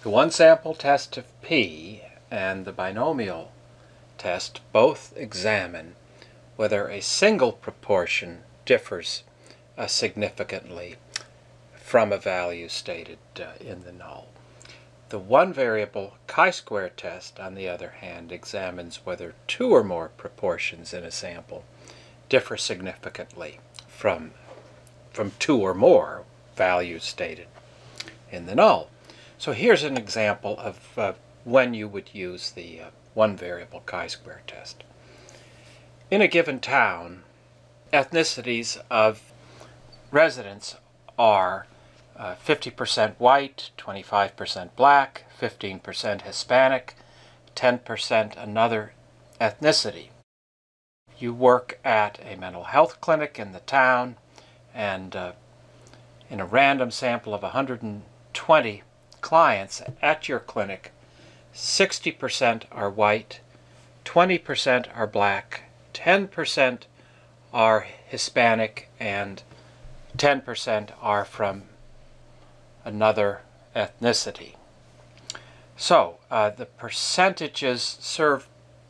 The one-sample test of P and the binomial test both examine whether a single proportion differs significantly from a value stated in the null. The one-variable chi-square test, on the other hand, examines whether two or more proportions in a sample differ significantly from two or more values stated in the null. So here's an example of when you would use the one-variable chi-square test. In a given town, ethnicities of residents are 50% white, 25% black, 15% Hispanic, 10% another ethnicity. You work at a mental health clinic in the town, and in a random sample of 120 clients at your clinic, 60% are white, 20% are black, 10% are Hispanic, and 10% are from another ethnicity. So the percentages served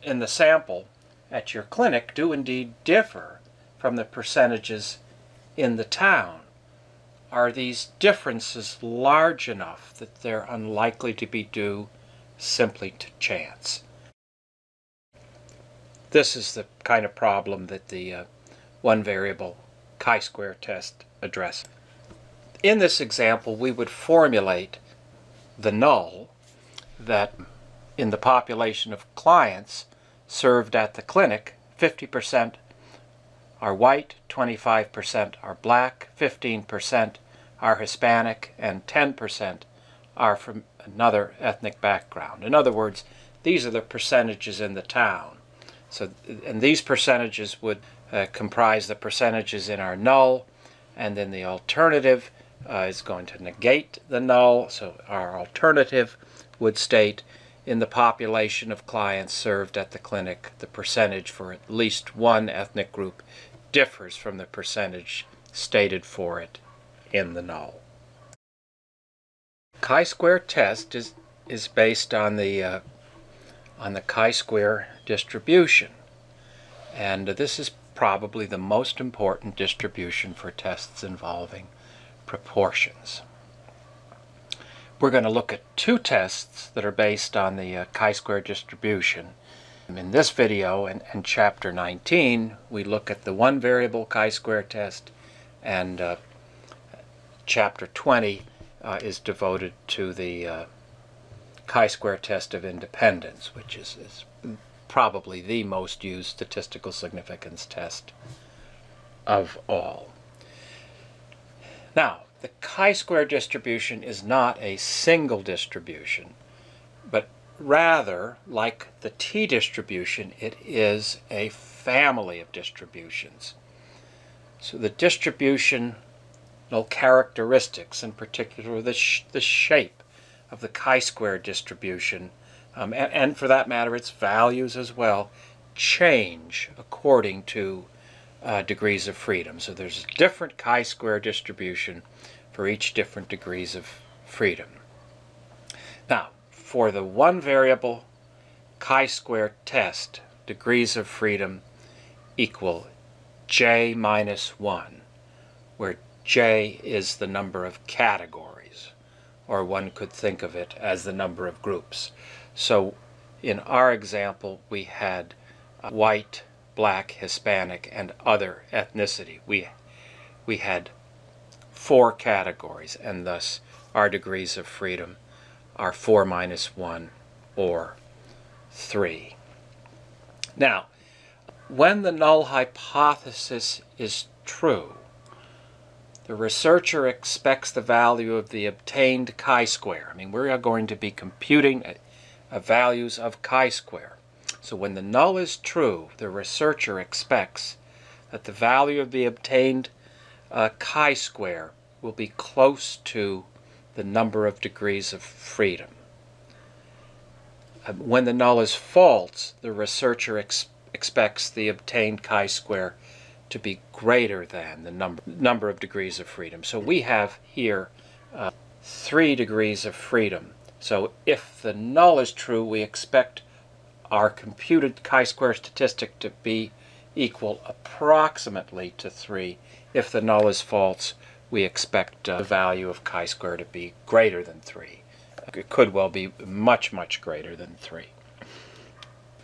in the sample at your clinic do indeed differ from the percentages in the town. Are these differences large enough that they're unlikely to be due simply to chance? This is the kind of problem that the one-variable chi-square test addresses. In this example, we would formulate the null that in the population of clients served at the clinic, 50% are white, 25% are black, 15% are Hispanic, and 10% are from another ethnic background. In other words, these are the percentages in the town. So, and these percentages would comprise the percentages in our null, and then the alternative is going to negate the null. So our alternative would state, in the population of clients served at the clinic, the percentage for at least one ethnic group differs from the percentage stated for it in the null. Chi-square test is based on the chi-square distribution, and this is probably the most important distribution for tests involving proportions. We're going to look at two tests that are based on the chi-square distribution. In this video and chapter 19, we look at the one-variable chi-square test, and chapter 20 is devoted to the chi-square test of independence, which is probably the most used statistical significance test of all. Now, the chi-square distribution is not a single distribution, but rather, like the t-distribution, it is a family of distributions. So the distributional characteristics, in particular the shape of the chi-square distribution, and for that matter its values as well, change according to degrees of freedom. So there's a different chi-square distribution for each different degrees of freedom. Now, for the one-variable chi-square test, degrees of freedom equal j minus 1, where j is the number of categories, or one could think of it as the number of groups. So in our example, we had white, black, Hispanic, and other ethnicity. We had 4 categories, and thus our degrees of freedom are 4 minus 1, or 3. Now, when the null hypothesis is true, the researcher expects the value of the obtained chi-square. I mean, we are going to be computing values of chi-square. So when the null is true, the researcher expects that the value of the obtained chi-square will be close to the number of degrees of freedom. When the null is false, the researcher expects the obtained chi-square to be greater than the number of degrees of freedom. So we have here 3 degrees of freedom So if the null is true, we expect our computed chi-square statistic to be equal approximately to 3. If the null is false, we expect the value of chi-square to be greater than 3. It could well be much, much greater than 3.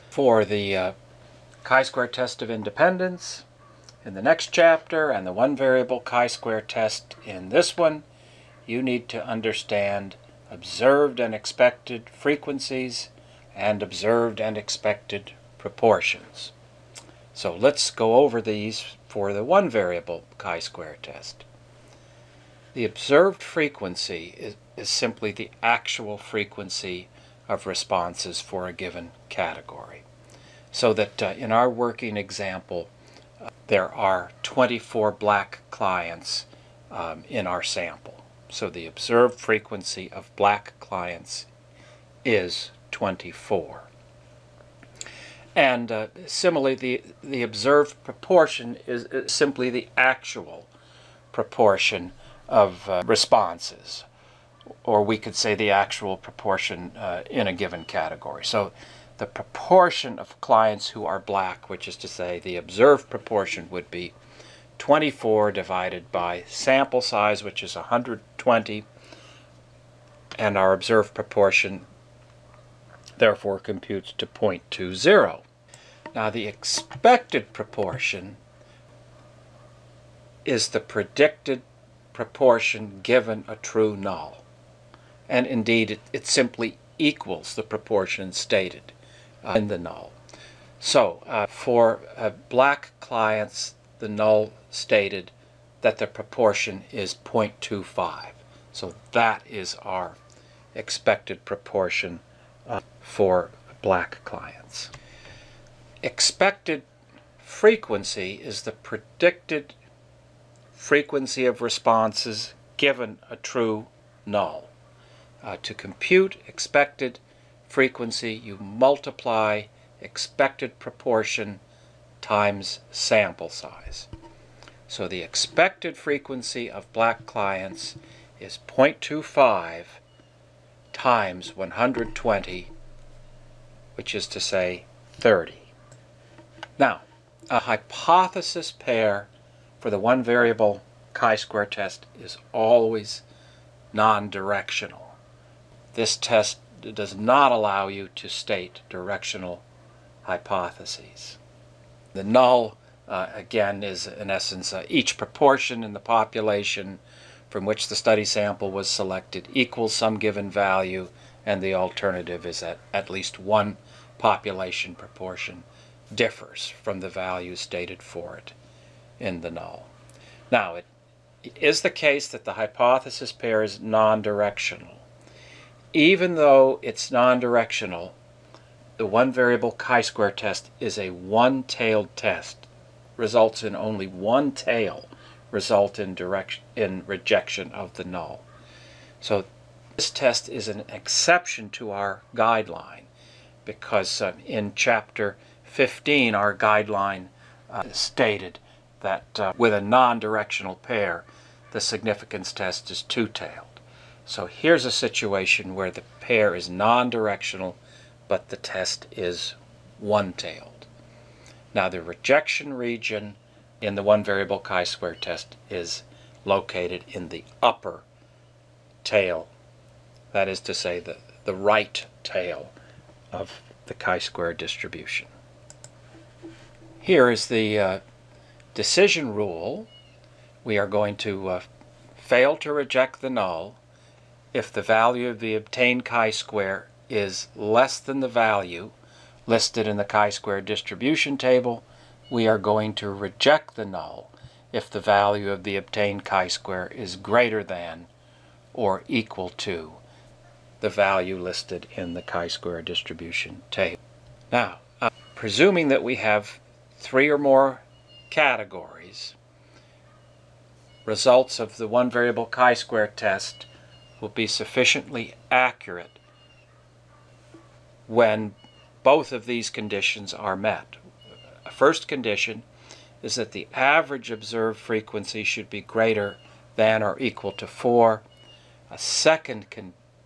For the chi-square test of independence in the next chapter and the one-variable chi-square test in this one, you need to understand observed and expected frequencies and observed and expected proportions. So let's go over these for the one-variable chi-square test. The observed frequency is simply the actual frequency of responses for a given category. So that in our working example, there are 24 black clients in our sample. So the observed frequency of black clients is 24. And similarly, the observed proportion is simply the actual proportion of responses, or we could say the actual proportion in a given category. So the proportion of clients who are black, which is to say the observed proportion, would be 24 divided by sample size, which is 120, and our observed proportion therefore computes to 0.20. Now the expected proportion is the predicted proportion given a true null. And indeed it simply equals the proportion stated in the null. So for black clients, the null stated that the proportion is 0.25. So that is our expected proportion for black clients. Expected frequency is the predicted frequency of responses given a true null. To compute expected frequency, you multiply expected proportion times sample size. So the expected frequency of black clients is 0.25 times 120, which is to say 30. Now, a hypothesis pair for the one-variable chi-square test is always non-directional. This test does not allow you to state directional hypotheses. The null, again, is in essence each proportion in the population from which the study sample was selected equals some given value, and the alternative is that at least one population proportion differs from the value stated for it in the null. Now, it is the case that the hypothesis pair is non-directional. Even though it's non-directional, the one-variable chi-square test is a one-tailed test. Results in only one tail result in rejection of the null. So this test is an exception to our guideline, because in Chapter 15 our guideline stated that with a non-directional pair the significance test is two-tailed. So here's a situation where the pair is non-directional but the test is one-tailed. Now the rejection region in the one-variable chi-square test is located in the upper tail, that is to say the right tail of the chi-square distribution. Here is the decision rule. We are going to fail to reject the null if the value of the obtained chi-square is less than the value listed in the chi-square distribution table. We are going to reject the null if the value of the obtained chi-square is greater than or equal to the value listed in the chi-square distribution table. Now, presuming that we have 3 or more categories, results of the one-variable chi-square test will be sufficiently accurate when both of these conditions are met. A first condition is that the average observed frequency should be greater than or equal to 4. A second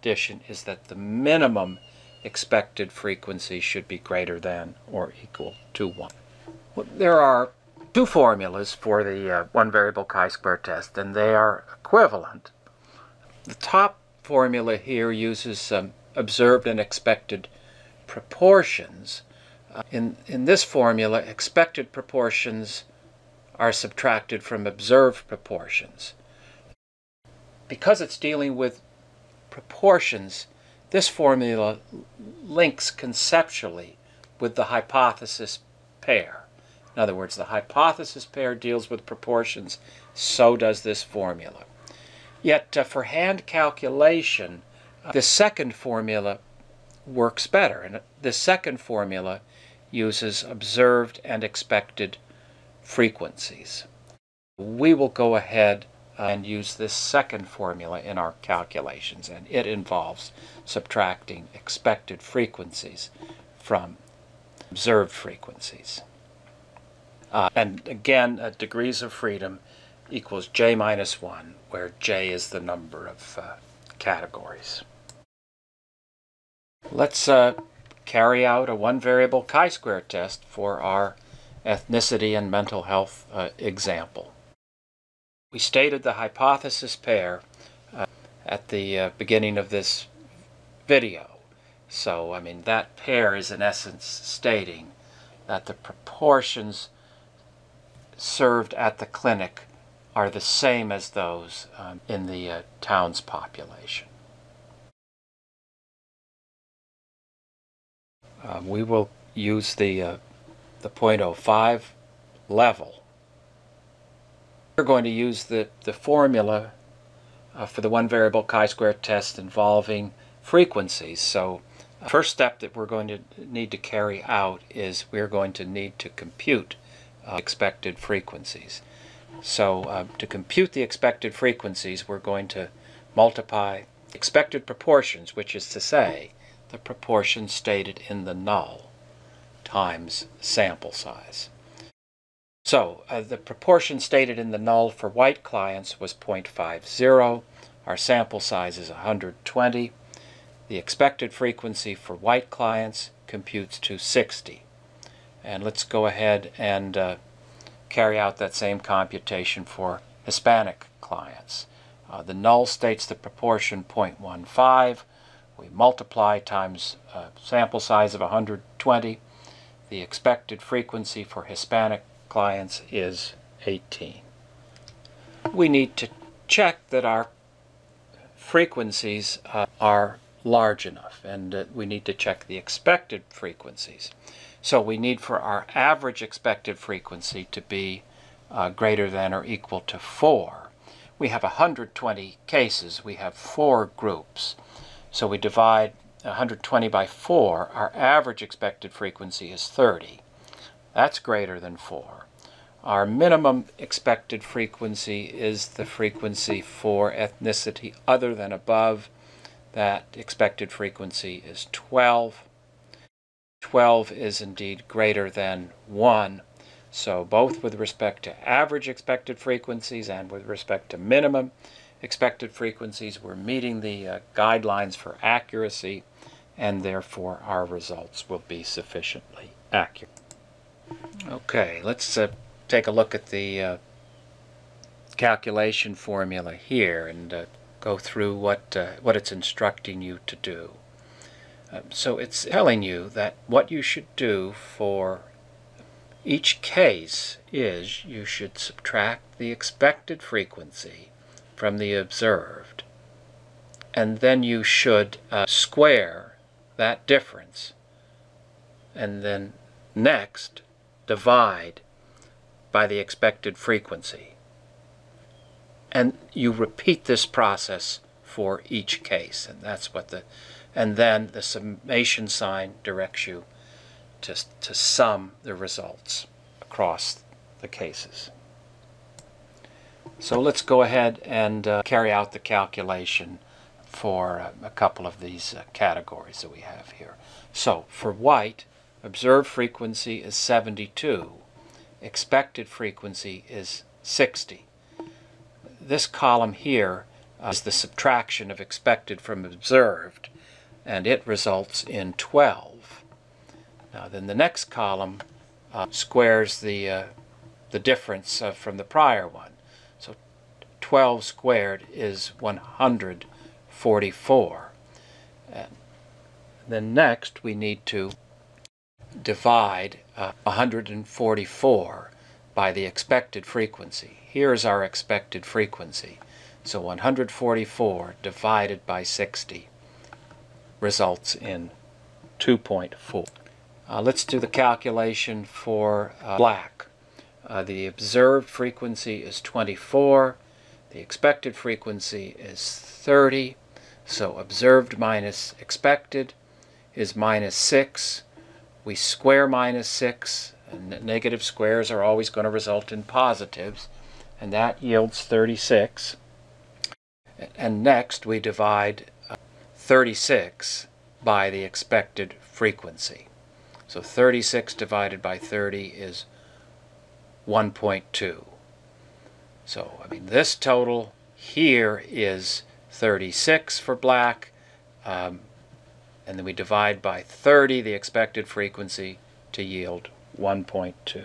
condition is that the minimum expected frequency should be greater than or equal to 1. Well, there are two formulas for the one-variable chi-square test, and they are equivalent. The top formula here uses observed and expected proportions. In this formula, expected proportions are subtracted from observed proportions. Because it's dealing with proportions, this formula links conceptually with the hypothesis pair. In other words, the hypothesis pair deals with proportions, so does this formula. Yet for hand calculation, the second formula works better, and the second formula uses observed and expected frequencies. We will go ahead and use this second formula in our calculations, and it involves subtracting expected frequencies from observed frequencies. And again, degrees of freedom equals j minus 1, where j is the number of categories. Let's carry out a one-variable chi-square test for our ethnicity and mental health example. We stated the hypothesis pair at the beginning of this video. So, I mean, that pair is in essence stating that the proportions served at the clinic are the same as those in the town's population. We will use the 0.05 level. We're going to use the formula for the one-variable chi-square test involving frequencies. So the first step that we're going to need to carry out is we're going to need to compute expected frequencies. So to compute the expected frequencies, we're going to multiply expected proportions, which is to say the proportion stated in the null, times sample size. So the proportion stated in the null for white clients was 0.50. Our sample size is 120. The expected frequency for white clients computes to 60. And let's go ahead and carry out that same computation for Hispanic clients. The null states the proportion 0.15. We multiply times sample size of 120. The expected frequency for Hispanic clients is 18. We need to check that our frequencies are large enough, and we need to check the expected frequencies. So we need for our average expected frequency to be greater than or equal to 4. We have 120 cases. We have 4 groups. So we divide 120 by 4. Our average expected frequency is 30. That's greater than 4. Our minimum expected frequency is the frequency for ethnicity other than above. That expected frequency is 12. 12 is indeed greater than 1. So both with respect to average expected frequencies and with respect to minimum expected frequencies, we're meeting the guidelines for accuracy, and therefore our results will be sufficiently accurate. Okay, let's take a look at the calculation formula here and go through what it's instructing you to do. So it's telling you that what you should do for each case is you should subtract the expected frequency from the observed, and then you should square that difference, and then next divide by the expected frequency. And you repeat this process for each case, and that's what and then the summation sign directs you to sum the results across the cases. So let's go ahead and carry out the calculation for a couple of these categories that we have here. So for white, observed frequency is 72. Expected frequency is 60. This column here is the subtraction of expected from observed, and it results in 12. Now then the next column squares the difference from the prior one. So 12 squared is 144. And then next we need to divide 144 by the expected frequency. Here's our expected frequency. So 144 divided by 60 results in 2.4. Let's do the calculation for black. The observed frequency is 24. The expected frequency is 30. So observed minus expected is minus 6. We square minus 6. And negative squares are always going to result in positives. And that yields 36. And next we divide 36 by the expected frequency. So 36 divided by 30 is 1.2. So, I mean, this total here is 36 for black, and then we divide by 30 the expected frequency to yield 1.2.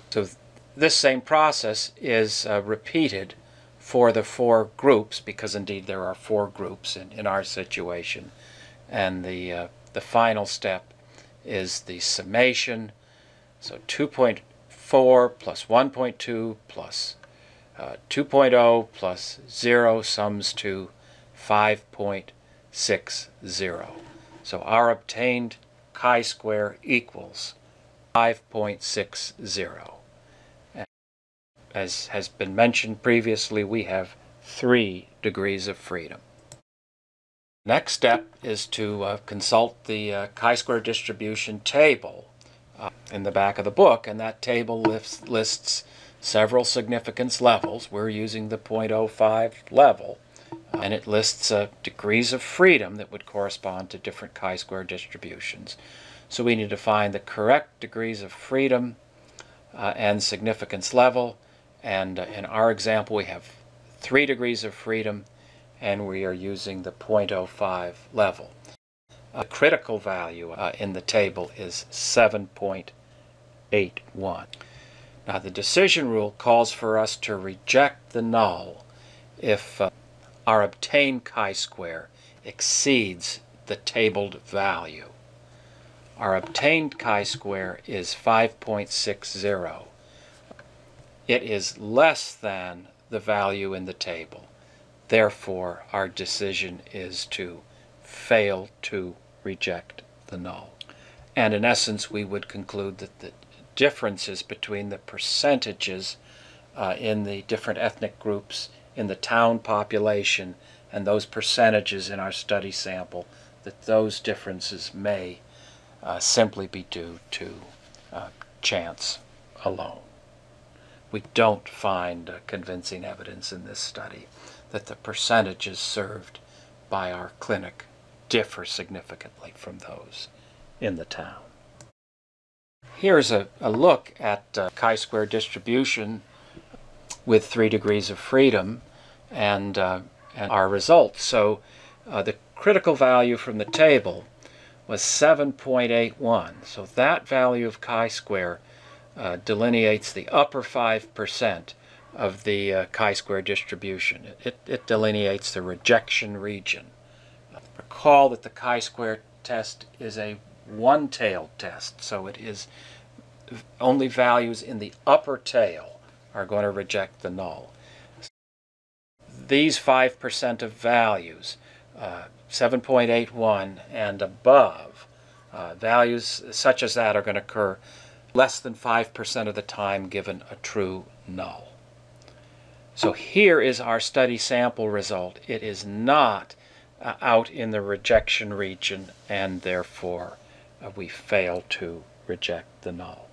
So this same process is repeated for the 4 groups, because indeed there are 4 groups in our situation, and the final step is the summation. So 2.4 plus 1.2 plus 2.0 plus 0 sums to 5.60. So our obtained chi-square equals 5.60. As has been mentioned previously, we have 3 degrees of freedom. Next step is to consult the chi-square distribution table in the back of the book, and that table lists several significance levels. We're using the 0.05 level, and it lists degrees of freedom that would correspond to different chi-square distributions. So we need to find the correct degrees of freedom and significance level, and in our example we have 3 degrees of freedom, and we are using the 0.05 level. The critical value in the table is 7.81. Now the decision rule calls for us to reject the null if our obtained chi-square exceeds the tabled value. Our obtained chi-square is 5.60. It is less than the value in the table. Therefore, our decision is to fail to reject the null. And in essence, we would conclude that the differences between the percentages in the different ethnic groups in the town population and those percentages in our study sample, that those differences may simply be due to chance alone. We don't find convincing evidence in this study that the percentages served by our clinic differ significantly from those in the town. Here's a look at chi-square distribution with 3 degrees of freedom and our results. So the critical value from the table was 7.81. So that value of chi-square delineates the upper 5% of the chi-square distribution. It delineates the rejection region. Recall that the chi-square test is a one-tailed test, so it is only values in the upper tail are going to reject the null. These 5% of values, 7.81 and above, values such as that are going to occur less than 5% of the time given a true null. So here is our study sample result. It is not out in the rejection region, and therefore we fail to reject the null.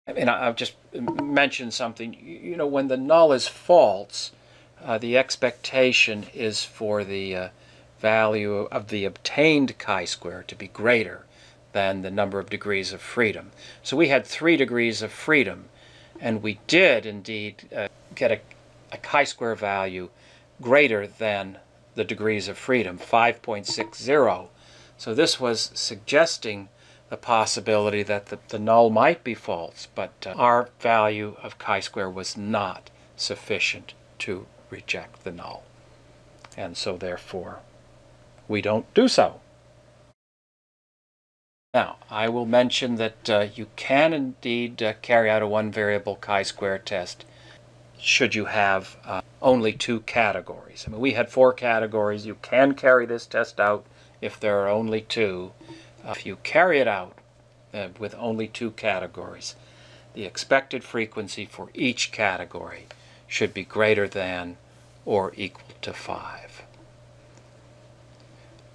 I mean, I'll just mention something. You know, when the null is false, the expectation is for the value of the obtained chi-square to be greater than the number of degrees of freedom. So we had 3 degrees of freedom, and we did indeed get a chi-square value greater than the degrees of freedom, 5.60. So this was suggesting the possibility that the null might be false, but our value of chi-square was not sufficient to reject the null. And so therefore, we don't do so. Now, I will mention that you can indeed carry out a one-variable chi-square test should you have only two categories. I mean, we had 4 categories. You can carry this test out if there are only 2. If you carry it out with only 2 categories, the expected frequency for each category should be greater than or equal to 5.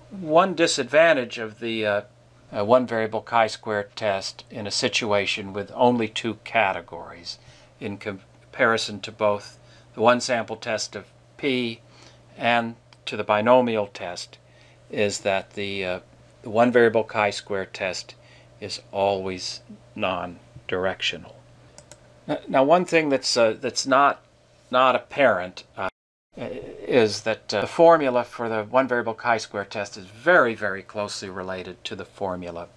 One disadvantage of the one-variable chi-square test in a situation with only 2 categories in comparison to both the one-sample test of P and to the binomial test is that the one-variable chi-square test is always non-directional. Now, one thing that's not apparent is that the formula for the one-variable chi-square test is very, very closely related to the formula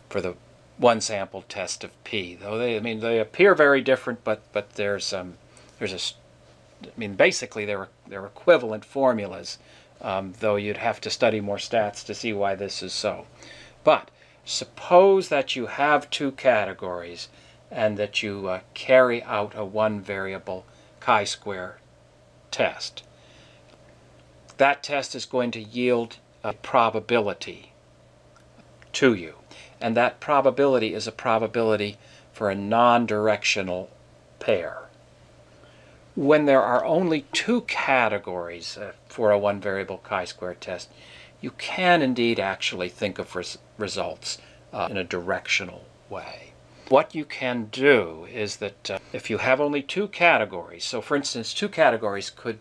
for the one-sample test of P. Though they appear very different, but basically they're equivalent formulas. Though you'd have to study more stats to see why this is so. But suppose that you have 2 categories and that you carry out a one-variable chi-square test. That test is going to yield a probability to you. And that probability is a probability for a non-directional pair. When there are only 2 categories for a one-variable chi-square test, you can indeed actually think of results in a directional way. What you can do is that if you have only 2 categories, so for instance 2 categories could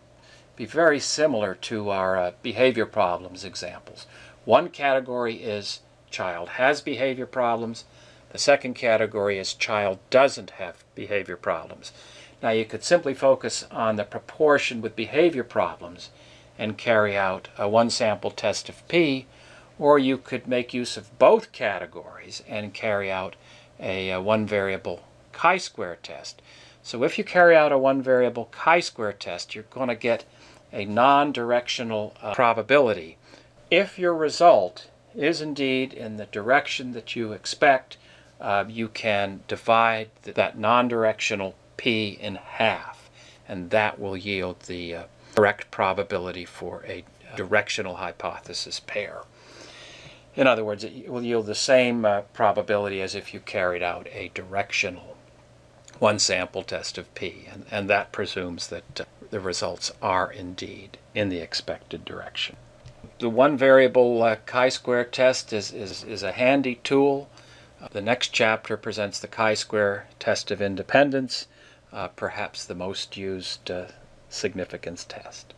be very similar to our behavior problems examples. One category is child has behavior problems. The second category is child doesn't have behavior problems. Now you could simply focus on the proportion with behavior problems and carry out a one-sample test of P, or you could make use of both categories and carry out a one-variable chi-square test. So if you carry out a one-variable chi-square test, you're going to get a non-directional probability. If your result is indeed in the direction that you expect, you can divide that non-directional P in half, and that will yield the correct probability for a directional hypothesis pair. In other words, it will yield the same probability as if you carried out a directional one-sample test of P, and that presumes that the results are indeed in the expected direction. The one-variable chi-square test is a handy tool. The next chapter presents the chi-square test of independence, perhaps the most used significance test.